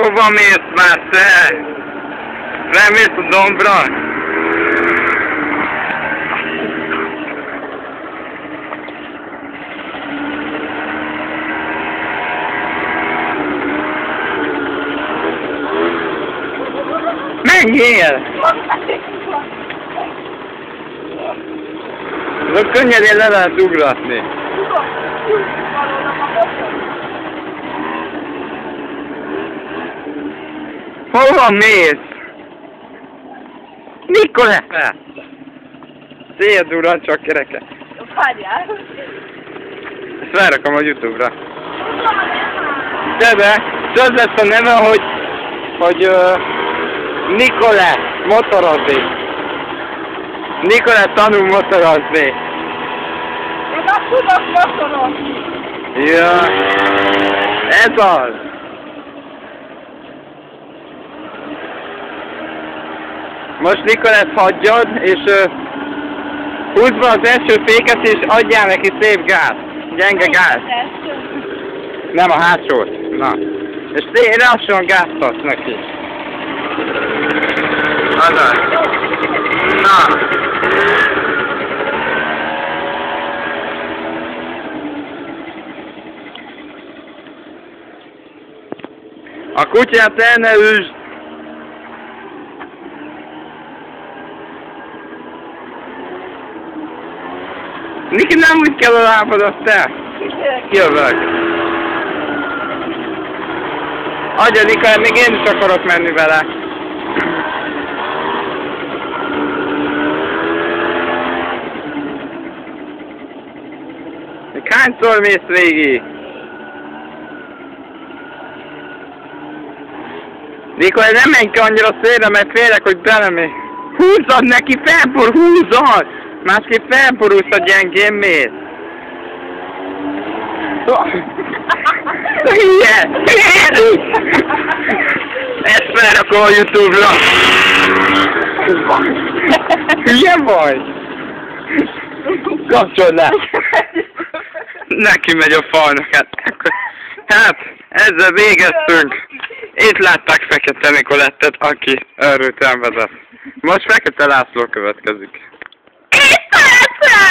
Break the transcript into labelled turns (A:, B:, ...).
A: Hova mész már te? Nem mész a dombra? Menjél! De könnyedén le lehet ugratni. Hova mész? Mikor lesz? Szia, durran, csak kereke.
B: Várjál!
A: Ezt felrakom a YouTube-ra. De, és az lesz a neve, hogy Nikolás motorozni. Nikolás tanul motorozni.
B: Én azt tudok motorozni.
A: Ja, ez az. Most Nikolás hagyjad, és húzd be az első féket, és adjál neki szép gáz. Gyenge gáz. Nem, a hátsót. Na. És lassan gáztatsz neki. Azaz. Na. A kutyát el ne üsd. Niki, nem úgy kell a lábadat, te. Jövök. Adja, Nika, még én is akarok menni vele. Hányszor mész végig? Nika, nem menj ki annyira szélre, mert félek, hogy belemész. Húzzad neki, húzzad! Másképp felborulsz, a gyengén mész. Hülye! Ezt felrakom a YouTube-ra. Hülye vagy? Kapcsold le! Neki megy a falnak, hát ezzel végeztünk. Itt látták Fekete Nikolettet, aki erőt vezet. Most Fekete László következik.